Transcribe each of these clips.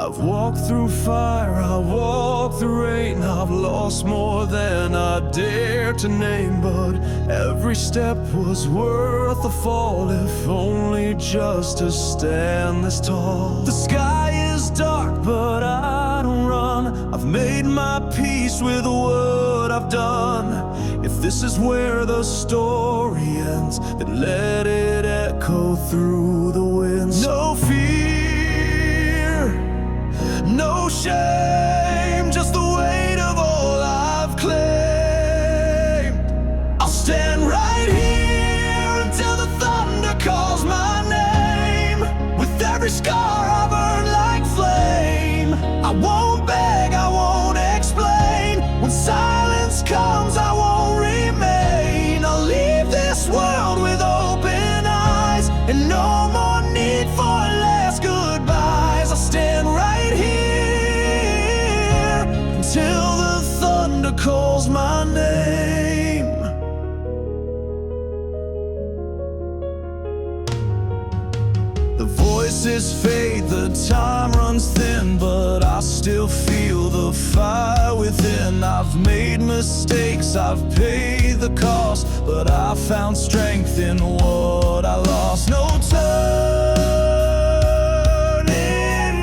I've walked through fire, I've walked through rain, I've lost more than I dare to name, but every step was worth the fall, if only just to stand this tall. The sky is dark, but I don't run. I've made my peace with what I've done. If this is where the story ends, then let it echo through the winds. No fear, no shame, just the weight of all I've claimed. I'll stand right here until the thunder calls my name. With every scar I've earned like flame, I won't beg, I won't explain. When silence comes, I won't remain. I'll leave this world with open eyes, and no more need for last goodbyes. I'll stand right here until the thunder calls my name. The voices fade, the time runs thin, but I still feel the fire within. I've made mistakes, I've paid the cost, but I found strength in what I lost. No turning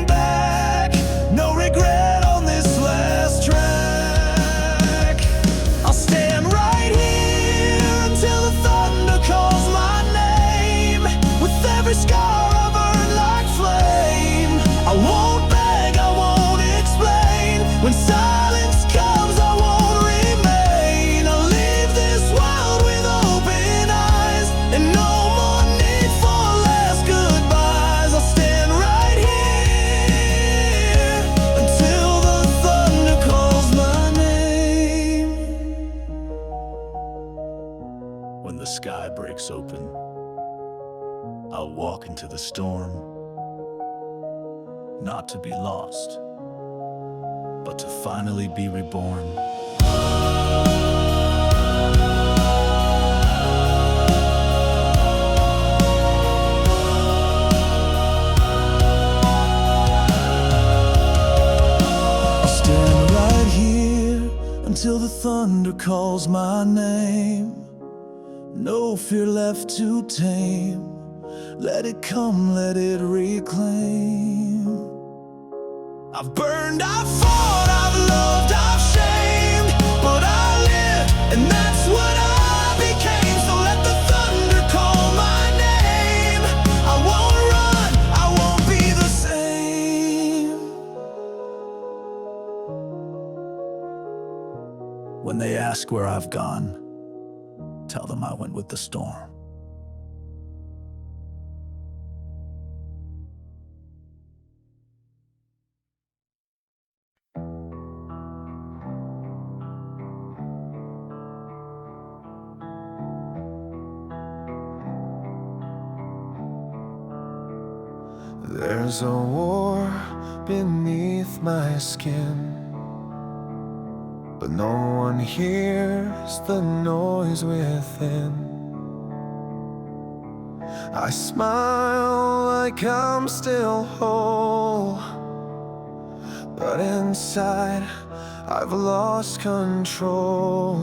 back, no regret on this last track. I'll stand right here until the thunder calls my name. With every scar I've earned like flame, I won't beg, I won't explain. When silence comes, I won't remain. I'll leave this world with open eyes, and no more need for last goodbyes. I'll stand right here until the thunder calls my name. When the sky breaks open, I'll walk into the storm, not to be lost, but to finally be reborn. I'll stand right here until the thunder calls my name. No fear left to tame. Let it come, let it reclaim. I've burned, I've fought, I've loved, I've shamed, but I live, and that's what I became. So let the thunder call my name. I won't run, I won't be the same. When they ask where I've gone, tell them I went with the storm. There's a war beneath my skin, but no one hears the noise within. I smile like I'm still whole, but inside I've lost control.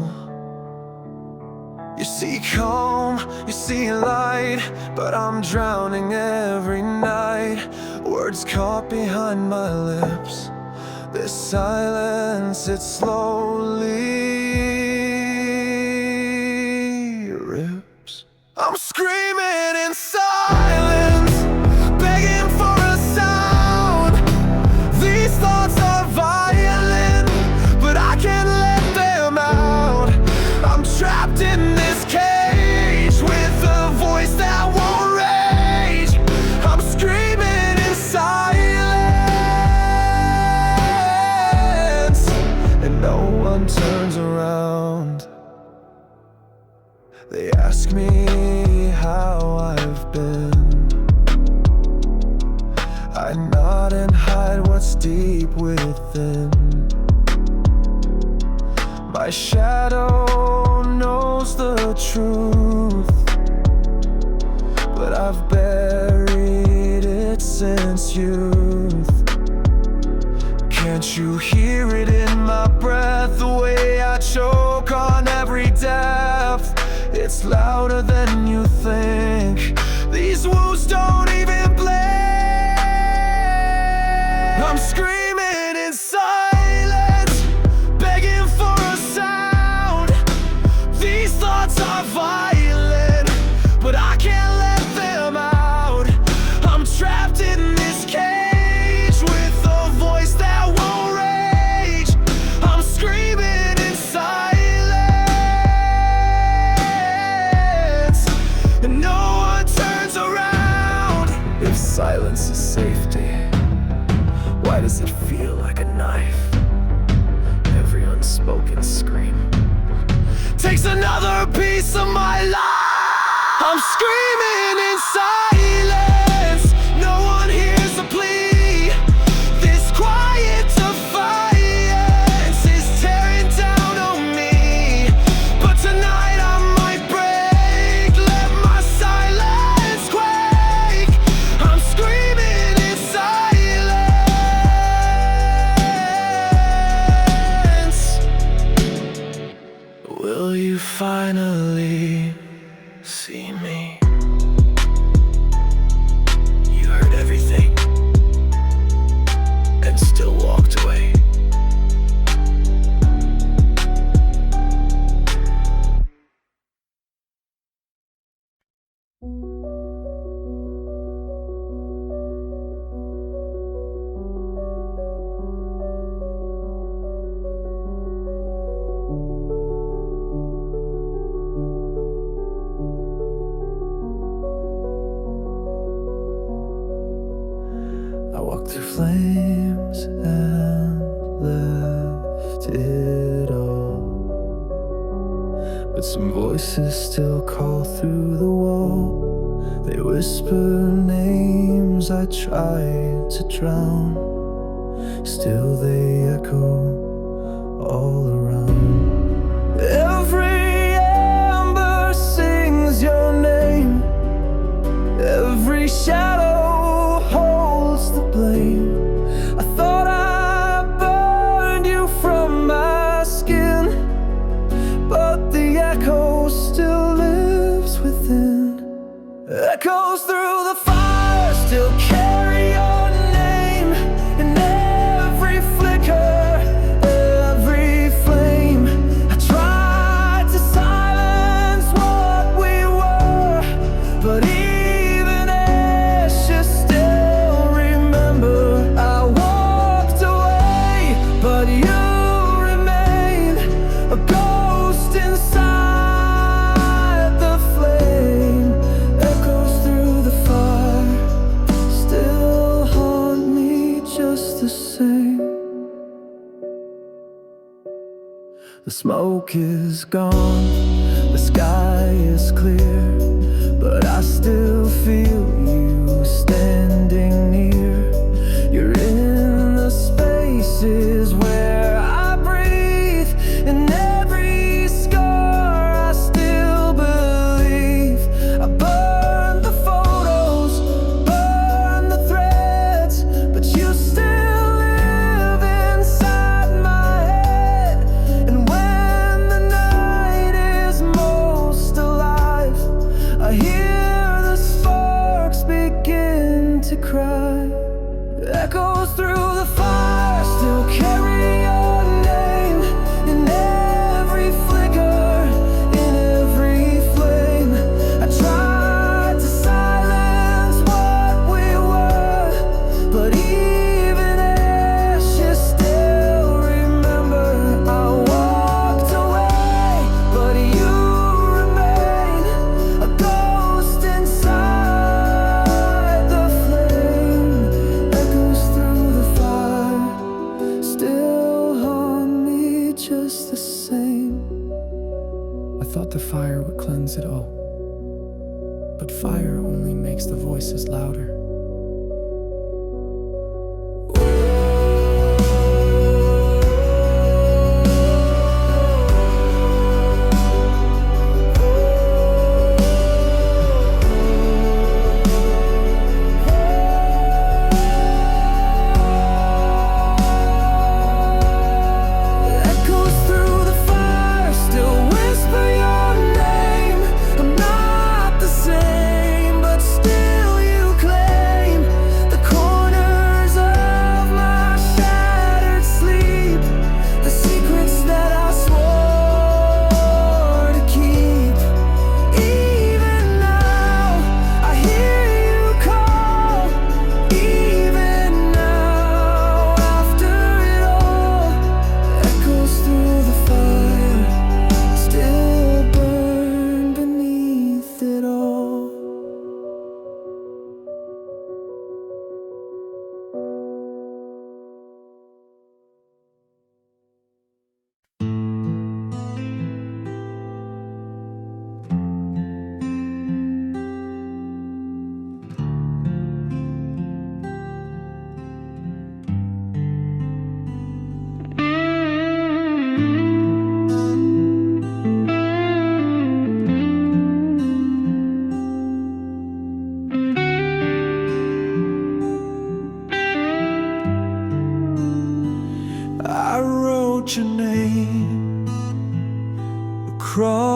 You see calm, you see light, but I'm drowning every night. Words caught behind my lips, this silence, it slowly rips. I'm screaming in silence, begging for a sound. These thoughts are violent, but I can't let them out. I'm trapped in this cage with a voice that won't rage. I'm screaming in silence, and no one turns around. They ask me how I've been. I nod and hide what's deep within. My shadow knows the truth, but I've buried it since youth. Can't you hear it in my breath? The way I choke on every depth. It's louder than you think. These wounds don't even blink. I'm screaming in silence, begging for a sound. These thoughts are violent, but I can't let them out. I'm trapped in this cage with a voice that won't rage. I'm screaming in silence, and no one turns around. If silence is safety, why does it feel like a knife? Every unspoken scream takes another piece of my life. I'm screaming in silence, no one hears the plea. This quiet defiance is tearing down on me. But tonight I might break, let my silence quake. I'm screaming in silence. Will you finally see me? You heard everything and still walked away. I walked through flames and left it all, but some voices still call through the wall. They whisper names I tried to drown, still they echo all around. Every ember sings your name, every shadow holds the blame. I thought I burned you from my skin, but the echo still lives within. Echoes through the fire still carry your name, in every flicker, every flame. I tried to silence what we were, but even ashes still remember. I walked away, but you remain a ghost inside the flame. Echoes through the fire still haunt me just the same. The smoke is gone, the sky is clear, but I still feel you standing near. You're in the spaces where I breathe, in every scar I still believe. I burned the photos, burned the threads, but you still live inside my head. And when the night is most alive, I hear the sparks begin to cry. Echoes through the fire still carry your name, in every flicker, in every flame. I tried to silence what we were, but even ashes still remember. I walked away, but you remain a ghost inside the flame. Echoes through the fire still haunt me just the same. I thought the fire would cleanse it all, but fire only makes the voices louder.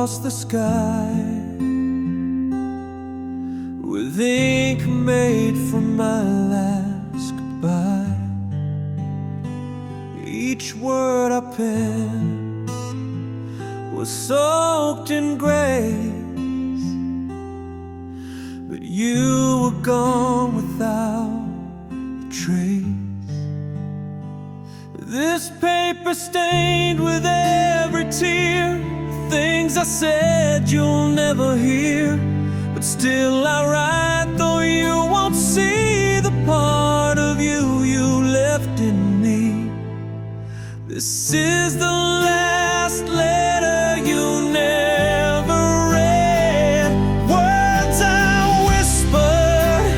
across the sky with ink made from my last goodbye. Each word I penned was soaked in grace, but you were gone without a trace. This paper stained with every tear, things I said you'll never hear, but still I write though you won't see the part of you you left in me. This is the last letter you never read. Words I whispered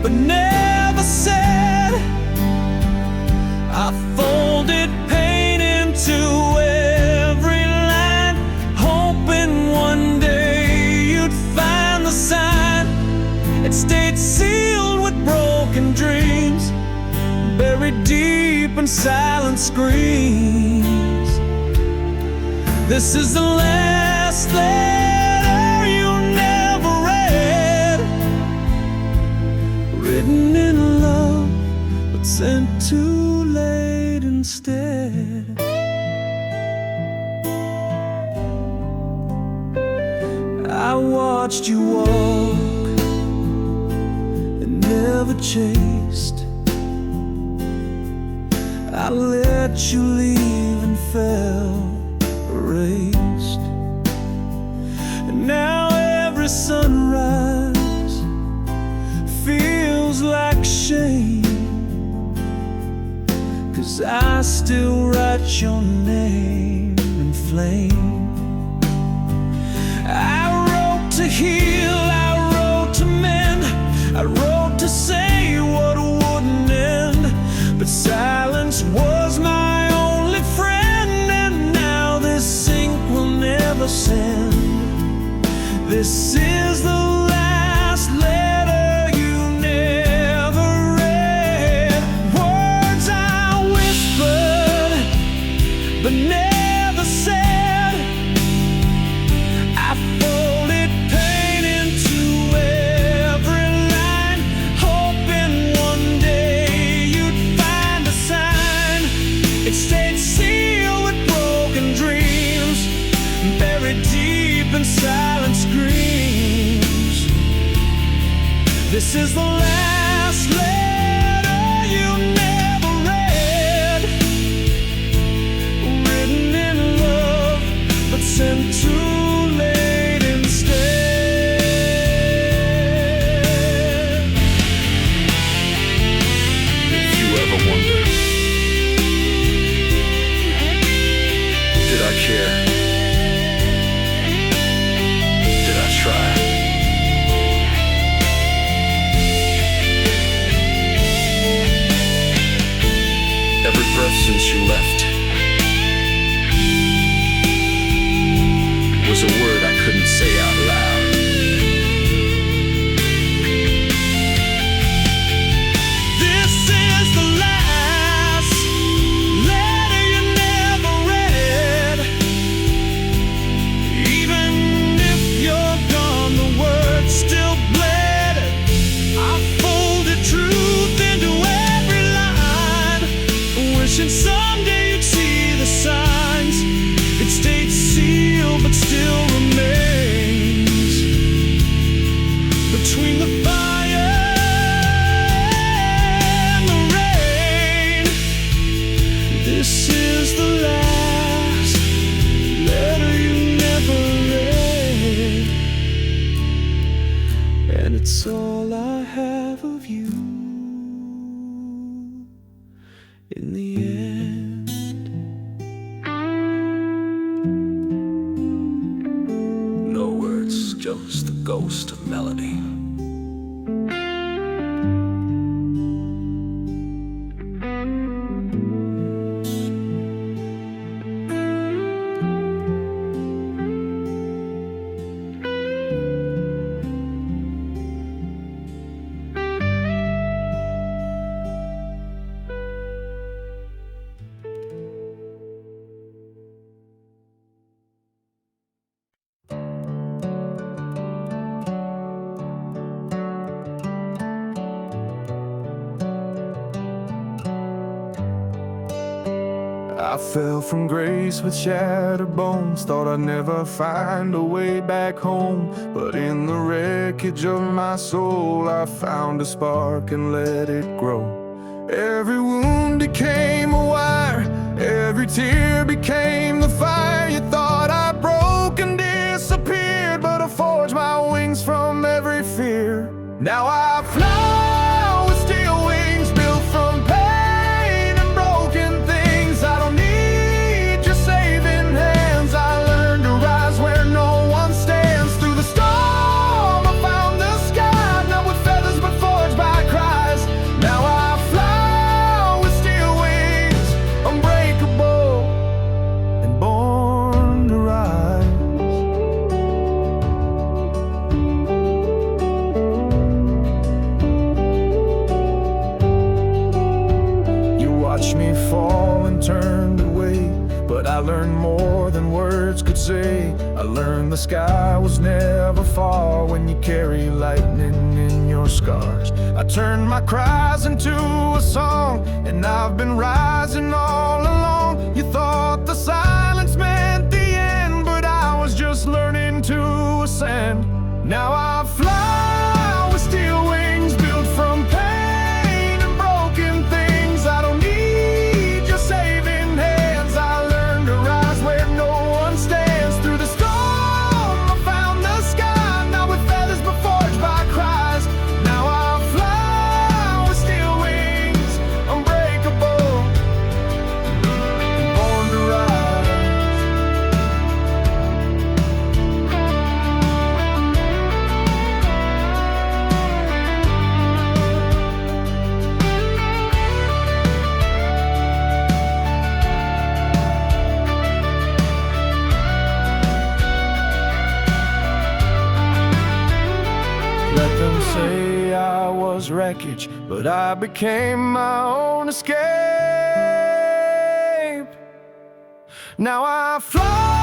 but never said. I folded pain into every line, hoping one day you'd find the sign. It stayed sealed with broken dreams, buried deep in silent screams. This is the last letter you never read, written in love but sent too late instead. I watched you walk and never chased. I let you leave and fell erased. And now every sunrise feels like shame, 'cause I still write your name in flame. I wrote to heal, I wrote to mend, I wrote to say what wouldn't end, but silence was my only friend. And now this ink will never send. This is the last letter you never read. Words I whispered but never said. I folded pain into every line, hoping one day you'd find a sign. It stayed sealed with broken dreams, buried deep in silent screams. This is the last letter you never read, written in love but sent too late instead. If you ever wonder, did I care? Did I try? Every breath since you left was a word I couldn't say out loud. This is the last letter you never read. Even if you're gone, the words still bled. I folded truth into every line, wishing someday you'd see the signs. It stayed sealed but still remains between the fire and the rain. This is the last letter you never read, and it's all I have of you in the end. No words, just the ghost of melody. I fell from grace with shattered bones. Thought I'd never find a way back home, but in the wreckage of my soul I found a spark and let it grow. Every wound became a wire, every tear became the fire. You thought I broke and disappeared, but I forged my wings from every fear. Now I fly with steel wings built from pain and broken things. I don't need your saving hands. I learned to rise where no one stands. Through the storm I found the sky, not with feathers but forged by cries. Now I fly with steel wings, unbreakable and born to rise. Watched me fall and turned away, but I learned more than words could say. I learned the sky was never far when you carry lightning in your scars. I turned my cries into a song, and I've been rising all along. You thought the silence meant the end, but I was just learning to ascend. Now I fly with steel wings built from pain and broken things. I don't need your saving hands. I learned to rise where no one stands. Through the storm I found the sky, not with feathers but forged by cries. Now I fly with steel wings, unbreakable, born to rise. Let them say I was wreckage, but I became my own escape. Now I fly